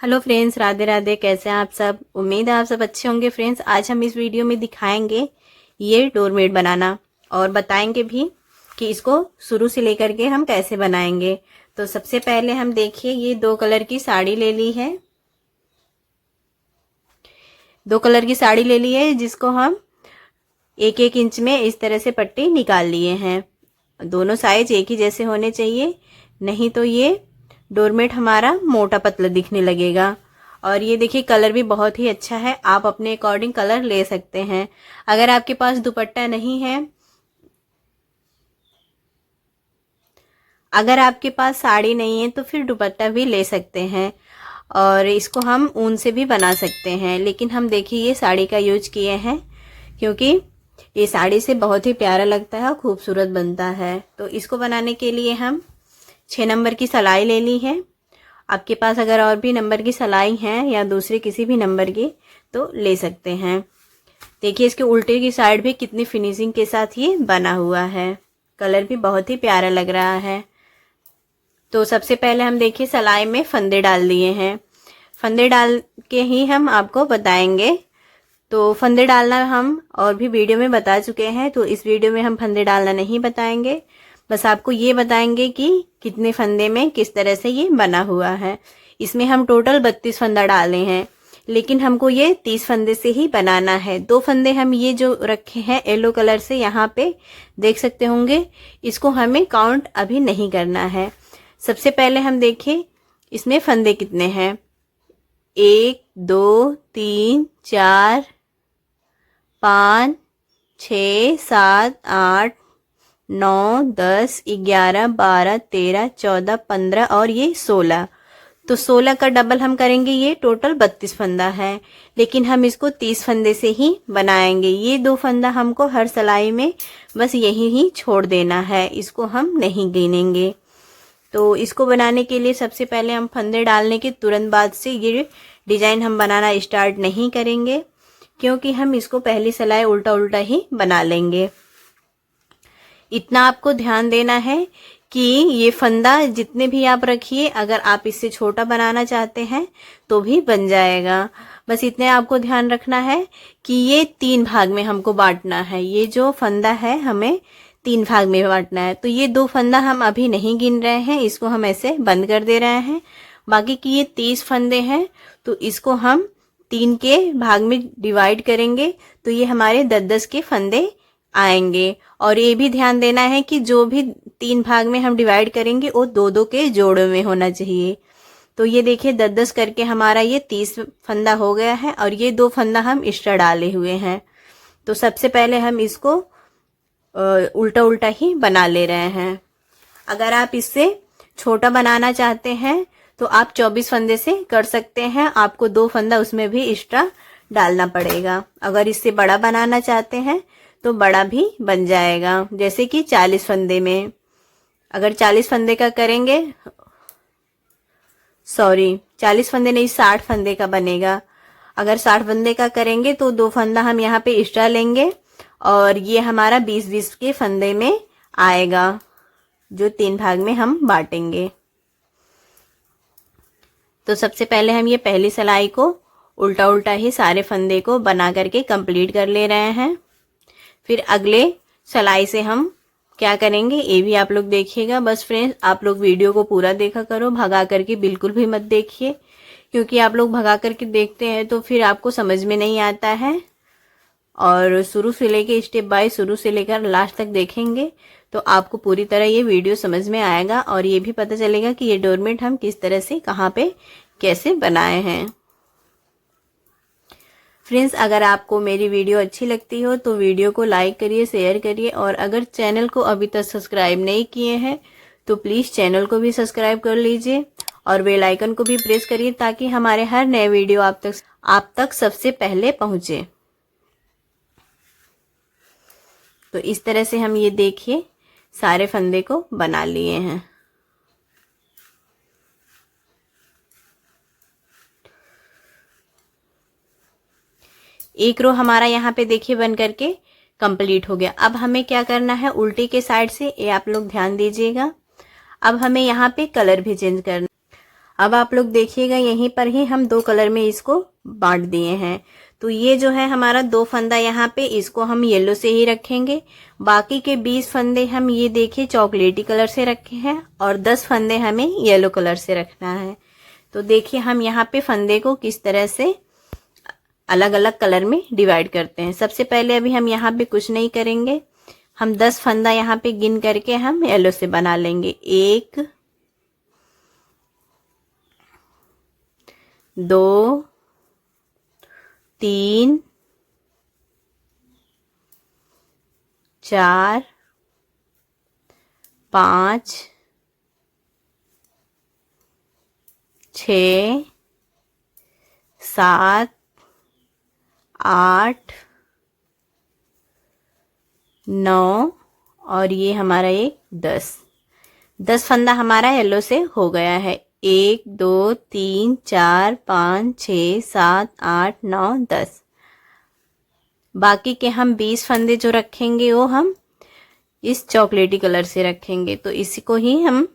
Hello friends, Radhe Radhe. कैसे हैं आप सब? उम्मीद है आप सब अच्छे होंगे। फ्रेंड्स, आज हम इस वीडियो में दिखाएंगे ये डोरमेट बनाना और बताएंगे भी कि इसको शुरू से लेकर के हम कैसे बनाएंगे। तो सबसे पहले हम देखिए, ये 2 कलर की साड़ी ले ली है। 2 कलर की साड़ी ले ली है, जिसको हम 1-1 इंच में इस तरह से पट्टी निकाल लिए हैं। दोनों साइज एक ही जैसे होने चाहिए, नहीं तो ये डोरमेट हमारा मोटा पतला दिखने लगेगा। और ये देखिए, कलर भी बहुत ही अच्छा है। आप अपने अकॉर्डिंग कलर ले सकते हैं। अगर आपके पास दुपट्टा नहीं है, अगर आपके पास साड़ी नहीं है तो फिर दुपट्टा भी ले सकते हैं और इसको हम ऊन से भी बना सकते हैं। लेकिन हम देखिए ये साड़ी का यूज किए हैं, क्योंकि ये साड़ी से बहुत ही प्यारा लगता है और खूबसूरत बनता है। तो इसको बनाने के लिए हम 6 नंबर की सिलाई ले ली है। आपके पास अगर और भी नंबर की सिलाई है या दूसरे किसी भी नंबर की तो ले सकते हैं। देखिए इसके उल्टे की साइड भी कितनी फिनिशिंग के साथ ये बना हुआ है। कलर भी बहुत ही प्यारा लग रहा है। तो सबसे पहले हम देखिए सिलाई में फंदे डाल दिए हैं। फंदे डाल के ही हम आपको बताएंगे। तो फंदे डालना हम और भी वीडियो में बता चुके हैं, तो इस वीडियो में हम फंदे डालना नहीं बताएंगे। बस आपको ये बताएंगे कि कितने फंदे में किस तरह से ये बना हुआ है। इसमें हम टोटल 32 फंदा डाले हैं, लेकिन हमको ये 30 फंदे से ही बनाना है। 2 फंदे हम ये जो रखे हैं येलो कलर से, यहाँ पे देख सकते होंगे, इसको हमें काउंट अभी नहीं करना है। सबसे पहले हम देखें इसमें फंदे कितने हैं। 1 2 3 4 5 6 7 8 9 10 11 12 13 14 15 और ये 16। तो 16 का डबल हम करेंगे, ये टोटल 32 फंदा है। लेकिन हम इसको 30 फंदे से ही बनाएंगे। ये 2 फंदा हमको हर सिलाई में बस यही ही छोड़ देना है, इसको हम नहीं गिनेंगे। तो इसको बनाने के लिए सबसे पहले हम फंदे डालने के तुरंत बाद से ये डिजाइन हम बनाना स्टार्ट नहीं करेंगे, क्योंकि हम इसको पहली सिलाई उल्टा उल्टा ही बना लेंगे। इतना आपको ध्यान देना है कि ये फंदा जितने भी आप रखिए, अगर आप इससे छोटा बनाना चाहते हैं तो भी बन जाएगा। बस इतने आपको ध्यान रखना है कि ये 3 भाग में हमको बांटना है। ये जो फंदा है हमें 3 भाग में बांटना है। तो ये 2 फंदा हम अभी नहीं गिन रहे हैं, इसको हम ऐसे बंद कर दे रहे हैं। बाकी की ये 30 फंदे हैं, तो इसको हम 3 के भाग में डिवाइड करेंगे, तो ये हमारे 10-10 के फंदे आएंगे। और ये भी ध्यान देना है कि जो भी 3 भाग में हम डिवाइड करेंगे वो 2-2 के जोड़ों में होना चाहिए। तो ये देखिए 10-10 करके हमारा ये 30 फंदा हो गया है और ये 2 फंदा हम एक्स्ट्रा डाले हुए हैं। तो सबसे पहले हम इसको उल्टा उल्टा ही बना ले रहे हैं। अगर आप इससे छोटा बनाना चाहते हैं तो आप 24 फंदे से कर सकते हैं। आपको 2 फंदा उसमें भी एक्स्ट्रा डालना पड़ेगा। अगर इससे बड़ा बनाना चाहते हैं तो बड़ा भी बन जाएगा, जैसे कि 40 फंदे में। अगर 40 फंदे का करेंगे, सॉरी 40 फंदे नहीं, 60 फंदे का बनेगा। अगर 60 फंदे का करेंगे तो 2 फंदा हम यहाँ पे एक्स्ट्रा लेंगे और ये हमारा 20-20 के फंदे में आएगा, जो 3 भाग में हम बांटेंगे। तो सबसे पहले हम ये पहली सिलाई को उल्टा उल्टा ही सारे फंदे को बना करके कंप्लीट कर ले रहे हैं। फिर अगले सिलाई से हम क्या करेंगे ये भी आप लोग देखिएगा। बस फ्रेंड्स, आप लोग वीडियो को पूरा देखा करो, भगा करके बिल्कुल भी मत देखिए, क्योंकि आप लोग भगा करके देखते हैं तो फिर आपको समझ में नहीं आता है। और शुरू से लेके स्टेप बाय शुरू से लेकर लास्ट तक देखेंगे तो आपको पूरी तरह ये वीडियो समझ में आएगा और ये भी पता चलेगा कि ये डोरमेट हम किस तरह से कहाँ पे कैसे बनाए हैं। फ्रेंड्स, अगर आपको मेरी वीडियो अच्छी लगती हो तो वीडियो को लाइक करिए, शेयर करिए और अगर चैनल को अभी तक सब्सक्राइब नहीं किए हैं तो प्लीज़ चैनल को भी सब्सक्राइब कर लीजिए और बेल आइकन को भी प्रेस करिए, ताकि हमारे हर नए वीडियो आप तक सबसे पहले पहुंचे। तो इस तरह से हम ये देखिए सारे फंदे को बना लिए हैं। एक रो हमारा यहाँ पे देखिए बन करके कंप्लीट हो गया। अब हमें क्या करना है, उल्टी के साइड से, ये आप लोग ध्यान दीजिएगा। अब हमें यहाँ पे कलर भी चेंज करना। अब आप लोग देखिएगा यहीं पर ही हम 2 कलर में इसको बांट दिए हैं। तो ये जो है हमारा 2 फंदा यहाँ पे, इसको हम येलो से ही रखेंगे। बाकी के 20 फंदे हम ये देखिए चॉकलेटी कलर से रखे हैं और 10 फंदे हमें येलो कलर से रखना है। तो देखिए हम यहाँ पे फंदे को किस तरह से अलग अलग कलर में डिवाइड करते हैं। सबसे पहले अभी हम यहाँ पे कुछ नहीं करेंगे, हम 10 फंदा यहाँ पे गिन करके हम येलो से बना लेंगे। 1 2 3 4 5 6 7 8 9 और ये हमारा एक 10 फंदा हमारा येलो से हो गया है। 1 2 3 4 5 6 7 8 9 10। बाकी के हम 20 फंदे जो रखेंगे वो हम इस चॉकलेटी कलर से रखेंगे। तो इसी को ही हम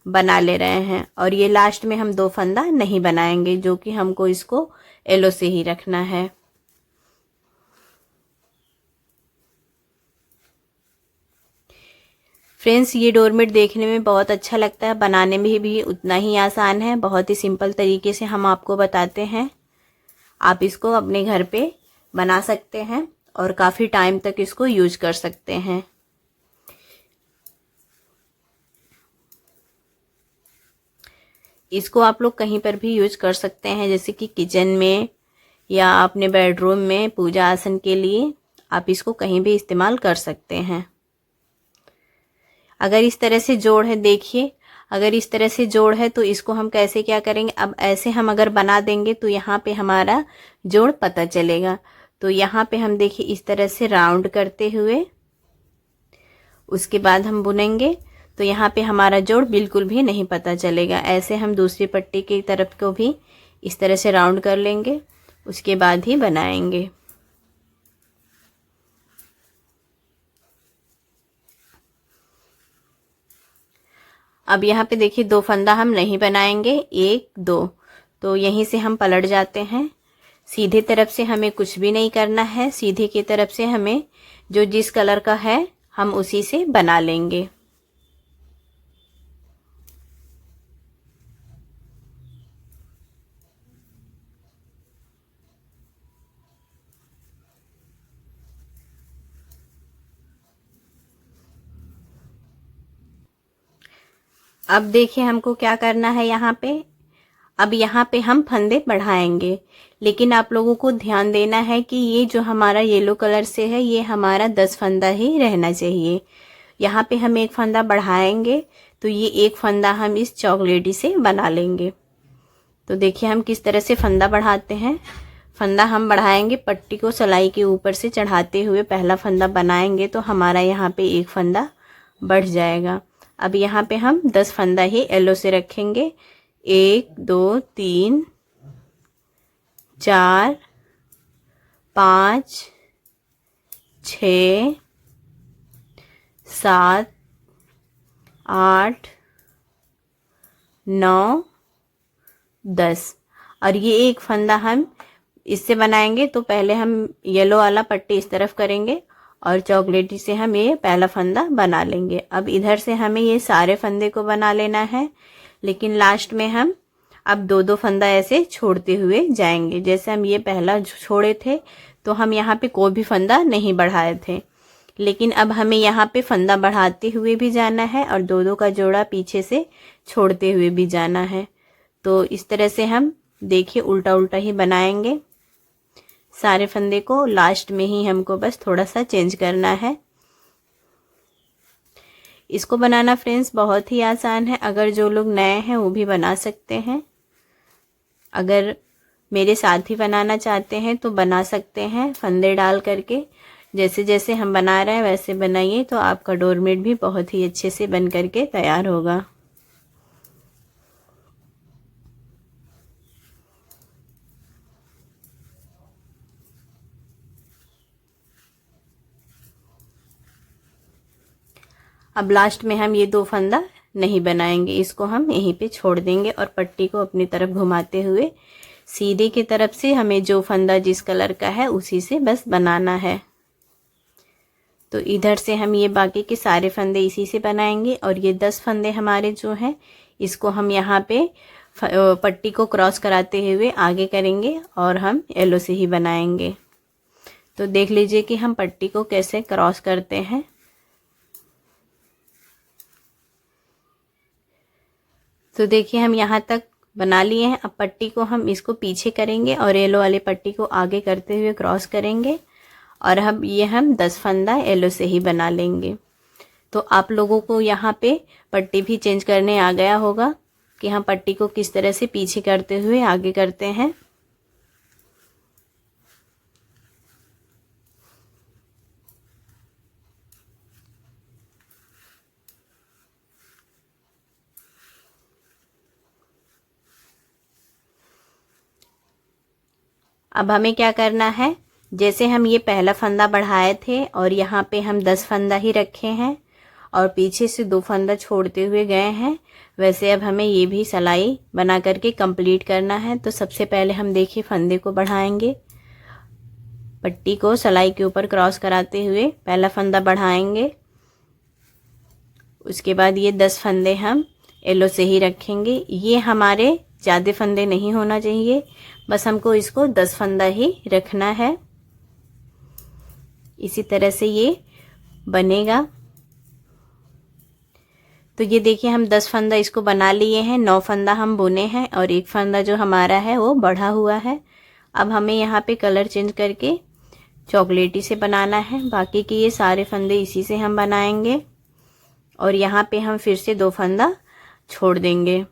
बना ले रहे हैं और ये लास्ट में हम 2 फंदा नहीं बनाएंगे, जो कि हमको इसको येलो से ही रखना है। फ्रेंड्स, ये डोरमेट देखने में बहुत अच्छा लगता है, बनाने में भी उतना ही आसान है। बहुत ही सिंपल तरीके से हम आपको बताते हैं। आप इसको अपने घर पे बना सकते हैं और काफ़ी टाइम तक इसको यूज कर सकते हैं। इसको आप लोग कहीं पर भी यूज कर सकते हैं, जैसे कि किचन में या अपने बेडरूम में पूजा आसन के लिए आप इसको कहीं भी इस्तेमाल कर सकते हैं। अगर इस तरह से जोड़ है, देखिए अगर इस तरह से जोड़ है तो इसको हम कैसे क्या करेंगे। अब ऐसे हम अगर बना देंगे तो यहाँ पे हमारा जोड़ पता चलेगा। तो यहाँ पे हम देखिए इस तरह से राउंड करते हुए उसके बाद हम बुनेंगे तो यहाँ पे हमारा जोड़ बिल्कुल भी नहीं पता चलेगा। ऐसे हम दूसरी पट्टी की तरफ को भी इस तरह से राउंड कर लेंगे, उसके बाद ही बनाएंगे। अब यहाँ पे देखिए 2 फंदा हम नहीं बनाएंगे, 1 2, तो यहीं से हम पलट जाते हैं। सीधे तरफ से हमें कुछ भी नहीं करना है, सीधे की तरफ से हमें जो जिस कलर का है हम उसी से बना लेंगे। अब देखिए हमको क्या करना है यहाँ पे। अब यहाँ पे हम फंदे बढ़ाएंगे, लेकिन आप लोगों को ध्यान देना है कि ये जो हमारा येलो कलर से है ये हमारा 10 फंदा ही रहना चाहिए। यहाँ पे हम 1 फंदा बढ़ाएंगे तो ये 1 फंदा हम इस चॉकलेटी से बना लेंगे। तो देखिए हम किस तरह से फंदा बढ़ाते हैं। फंदा हम बढ़ाएंगे, पट्टी को सिलाई के ऊपर से चढ़ाते हुए पहला फंदा बनाएंगे तो हमारा यहाँ पे 1 फंदा बढ़ जाएगा। अब यहाँ पे हम 10 फंदा ही येलो से रखेंगे। 1 2 3 4 5 6 7 8 9 10 और ये 1 फंदा हम इससे बनाएंगे। तो पहले हम येलो वाला पट्टी इस तरफ करेंगे और चॉकलेटी से हम ये पहला फंदा बना लेंगे। अब इधर से हमें ये सारे फंदे को बना लेना है, लेकिन लास्ट में हम अब 2 फंदा ऐसे छोड़ते हुए जाएंगे। जैसे हम ये पहला छोड़े थे तो हम यहाँ पे कोई भी फंदा नहीं बढ़ाए थे, लेकिन अब हमें यहाँ पे फंदा बढ़ाते हुए भी जाना है और 2 का जोड़ा पीछे से छोड़ते हुए भी जाना है। तो इस तरह से हम देखिए उल्टा उल्टा ही बनाएंगे सारे फंदे को। लास्ट में ही हमको बस थोड़ा सा चेंज करना है। इसको बनाना फ्रेंड्स बहुत ही आसान है, अगर जो लोग नए हैं वो भी बना सकते हैं। अगर मेरे साथ ही बनाना चाहते हैं तो बना सकते हैं फंदे डाल करके। जैसे जैसे हम बना रहे हैं वैसे बनाइए तो आपका डोरमेट भी बहुत ही अच्छे से बन करके तैयार होगा। अब लास्ट में हम ये 2 फंदा नहीं बनाएंगे, इसको हम यहीं पे छोड़ देंगे और पट्टी को अपनी तरफ घुमाते हुए सीधे की तरफ से हमें जो फंदा जिस कलर का है उसी से बस बनाना है। तो इधर से हम ये बाकी के सारे फंदे इसी से बनाएंगे और ये 10 फंदे हमारे जो हैं इसको हम यहाँ पे पट्टी को क्रॉस कराते हुए आगे करेंगे और हम येलो से ही बनाएंगे। तो देख लीजिए कि हम पट्टी को कैसे क्रॉस करते हैं। तो देखिए हम यहाँ तक बना लिए हैं। अब पट्टी को हम इसको पीछे करेंगे और येलो वाली पट्टी को आगे करते हुए क्रॉस करेंगे और हम 10 फंदा येलो से ही बना लेंगे। तो आप लोगों को यहाँ पे पट्टी भी चेंज करने आ गया होगा कि हम पट्टी को किस तरह से पीछे करते हुए आगे करते हैं। अब हमें क्या करना है, जैसे हम ये पहला फंदा बढ़ाए थे और यहाँ पे हम 10 फंदा ही रखे हैं और पीछे से 2 फंदा छोड़ते हुए गए हैं, वैसे अब हमें ये भी सिलाई बना करके कंप्लीट करना है। तो सबसे पहले हम देखिए फंदे को बढ़ाएंगे, पट्टी को सिलाई के ऊपर क्रॉस कराते हुए पहला फंदा बढ़ाएंगे। उसके बाद ये 10 फंदे हम येलो से ही रखेंगे। ये हमारे ज़्यादा फंदे नहीं होना चाहिए, बस हमको इसको 10 फंदा ही रखना है। इसी तरह से ये बनेगा। तो ये देखिए हम 10 फंदा इसको बना लिए हैं, 9 फंदा हम बुने हैं और 1 फंदा जो हमारा है वो बढ़ा हुआ है। अब हमें यहाँ पे कलर चेंज करके चॉकलेटी से बनाना है। बाकी के ये सारे फंदे इसी से हम बनाएंगे और यहाँ पे हम फिर से 2 फंदा छोड़ देंगे।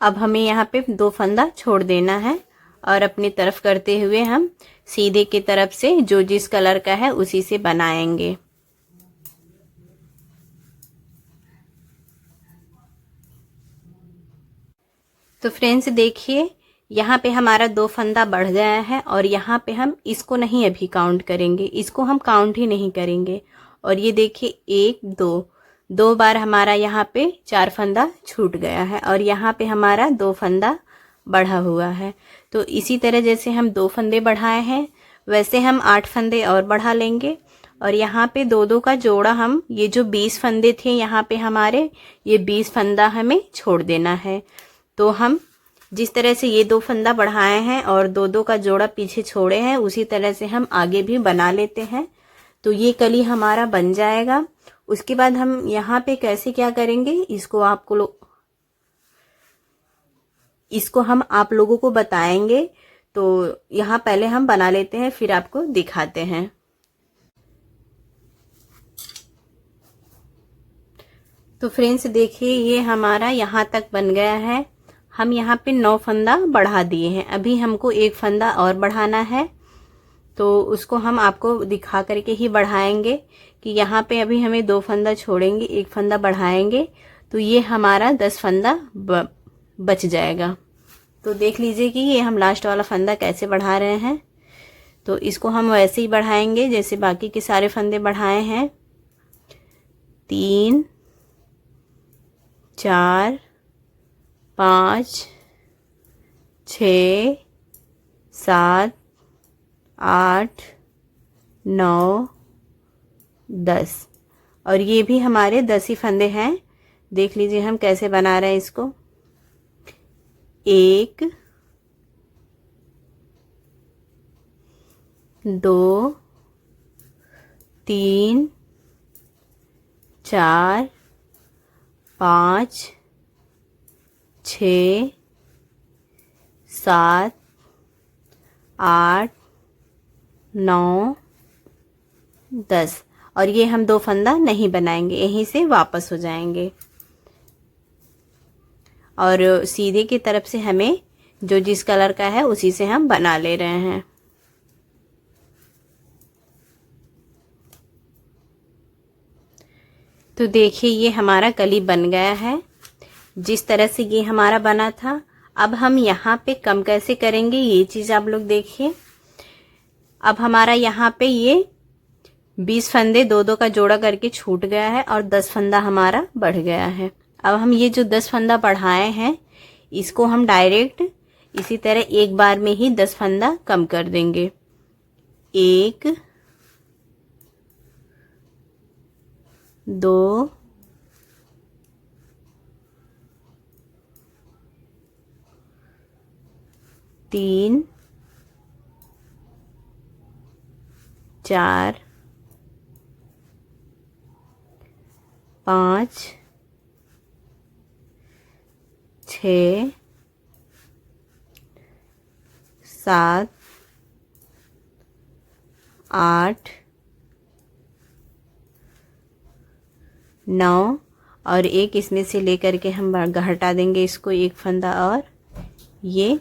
अब हमें यहाँ पे 2 फंदा छोड़ देना है और अपनी तरफ करते हुए हम सीधे की तरफ से जो जिस कलर का है उसी से बनाएंगे। तो फ्रेंड्स देखिए यहाँ पे हमारा 2 फंदा बढ़ गया है और यहाँ पे हम इसको नहीं अभी काउंट करेंगे, इसको हम काउंट ही नहीं करेंगे। और ये देखिए 1 2 बार हमारा यहाँ पे 4 फंदा छूट गया है और यहाँ पे हमारा 2 फंदा बढ़ा हुआ है। तो इसी तरह जैसे हम 2 फंदे बढ़ाए हैं वैसे हम 8 फंदे और बढ़ा लेंगे और यहाँ पे 2 का जोड़ा हम ये जो 20 फंदे थे यहाँ पे हमारे, ये 20 फंदा हमें छोड़ देना है। तो हम जिस तरह से ये 2 फंदा बढ़ाए हैं और 2 का जोड़ा पीछे छोड़े हैं उसी तरह से हम आगे भी बना लेते हैं। तो ये कली हमारा बन जाएगा। उसके बाद हम यहाँ पे कैसे क्या करेंगे इसको हम आप लोगों को बताएंगे। तो यहाँ पहले हम बना लेते हैं फिर आपको दिखाते हैं। तो फ्रेंड्स देखिए ये हमारा यहाँ तक बन गया है। हम यहाँ पे 9 फंदा बढ़ा दिए हैं, अभी हमको 1 फंदा और बढ़ाना है। तो उसको हम आपको दिखा करके ही बढ़ाएंगे कि यहाँ पे अभी हमें 2 फंदा छोड़ेंगे, 1 फंदा बढ़ाएंगे तो ये हमारा 10 फंदा बच जाएगा। तो देख लीजिए कि ये हम लास्ट वाला फंदा कैसे बढ़ा रहे हैं। तो इसको हम वैसे ही बढ़ाएंगे जैसे बाकी के सारे फंदे बढ़ाए हैं। 3 4 5 6 7 8 9 10 और ये भी हमारे 10 ही फंदे हैं। देख लीजिए हम कैसे बना रहे हैं इसको। 1 2 3 4 5 6 7 8 9 10 और ये हम 2 फंदा नहीं बनाएंगे, यहीं से वापस हो जाएंगे। और सीधे की तरफ से हमें जो जिस कलर का है उसी से हम बना ले रहे हैं। तो देखिए ये हमारा कली बन गया है जिस तरह से ये हमारा बना था। अब हम यहाँ पे कम कैसे करेंगे ये चीज़ आप लोग देखिए। अब हमारा यहाँ पे ये 20 फंदे 2-2 का जोड़ा करके छूट गया है और 10 फंदा हमारा बढ़ गया है। अब हम ये जो 10 फंदा बढ़ाए हैं इसको हम डायरेक्ट इसी तरह एक बार में ही 10 फंदा कम कर देंगे। 1 2 3 4 5 6 7 8 9 और एक इसमें से लेकर के हम हटा देंगे इसको एक फंदा और ये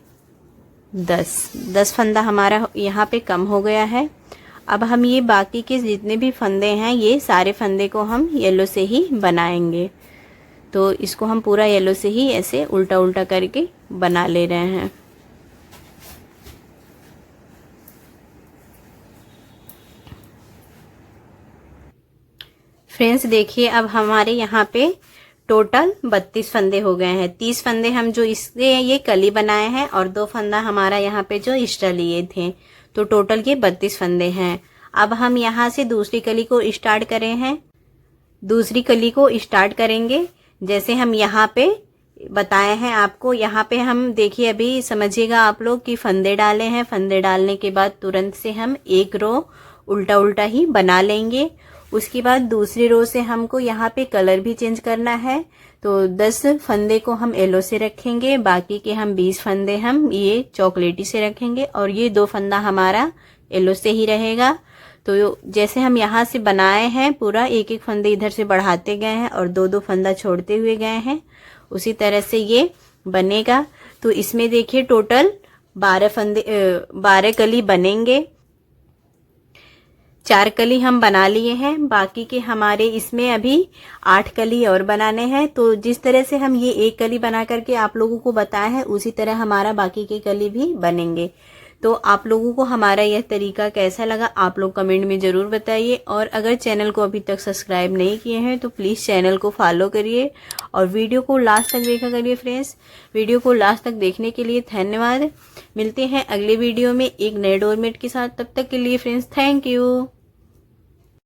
10 फंदा हमारा यहाँ पे कम हो गया है। अब हम ये बाकी के जितने भी फंदे हैं ये सारे फंदे को हम येलो से ही बनाएंगे। तो इसको हम पूरा येलो से ही ऐसे उल्टा उल्टा करके बना ले रहे हैं। फ्रेंड्स देखिए अब हमारे यहाँ पे टोटल 32 फंदे हो गए हैं। 30 फंदे हम जो इससे ये कली बनाए हैं और 2 फंदा हमारा यहाँ पे जो एक्स्ट्रा लिए थे, तो टोटल के 32 फंदे हैं। अब हम यहाँ से दूसरी कली को स्टार्ट करें हैं, दूसरी कली को स्टार्ट करेंगे जैसे हम यहाँ पे बताए हैं आपको। यहाँ पे हम देखिए अभी समझिएगा आप लोग कि फंदे डाले हैं, फंदे डालने के बाद तुरंत से हम एक रो उल्टा उल्टा ही बना लेंगे। उसके बाद दूसरी रो से हमको यहाँ पे कलर भी चेंज करना है, तो 10 फंदे को हम येलो से रखेंगे, बाकी के हम 20 फंदे हम ये चॉकलेटी से रखेंगे और ये 2 फंदा हमारा येलो से ही रहेगा। तो जैसे हम यहाँ से बनाए हैं पूरा एक एक फंदे इधर से बढ़ाते गए हैं और 2-2 फंदा छोड़ते हुए गए हैं, उसी तरह से ये बनेगा। तो इसमें देखिए टोटल 12 कली बनेंगे। 4 कली हम बना लिए हैं, बाकी के हमारे इसमें अभी 8 कली और बनाने हैं। तो जिस तरह से हम ये एक कली बना करके आप लोगों को बताया है उसी तरह हमारा बाकी के कली भी बनेंगे। तो आप लोगों को हमारा यह तरीका कैसा लगा आप लोग कमेंट में ज़रूर बताइए। और अगर चैनल को अभी तक सब्सक्राइब नहीं किए हैं तो प्लीज़ चैनल को फॉलो करिए और वीडियो को लास्ट तक देखा करिए। फ्रेंड्स वीडियो को लास्ट तक देखने के लिए धन्यवाद। मिलते हैं अगले वीडियो में एक नए डोरमेट के साथ, तब तक के लिए फ्रेंड्स थैंक यू।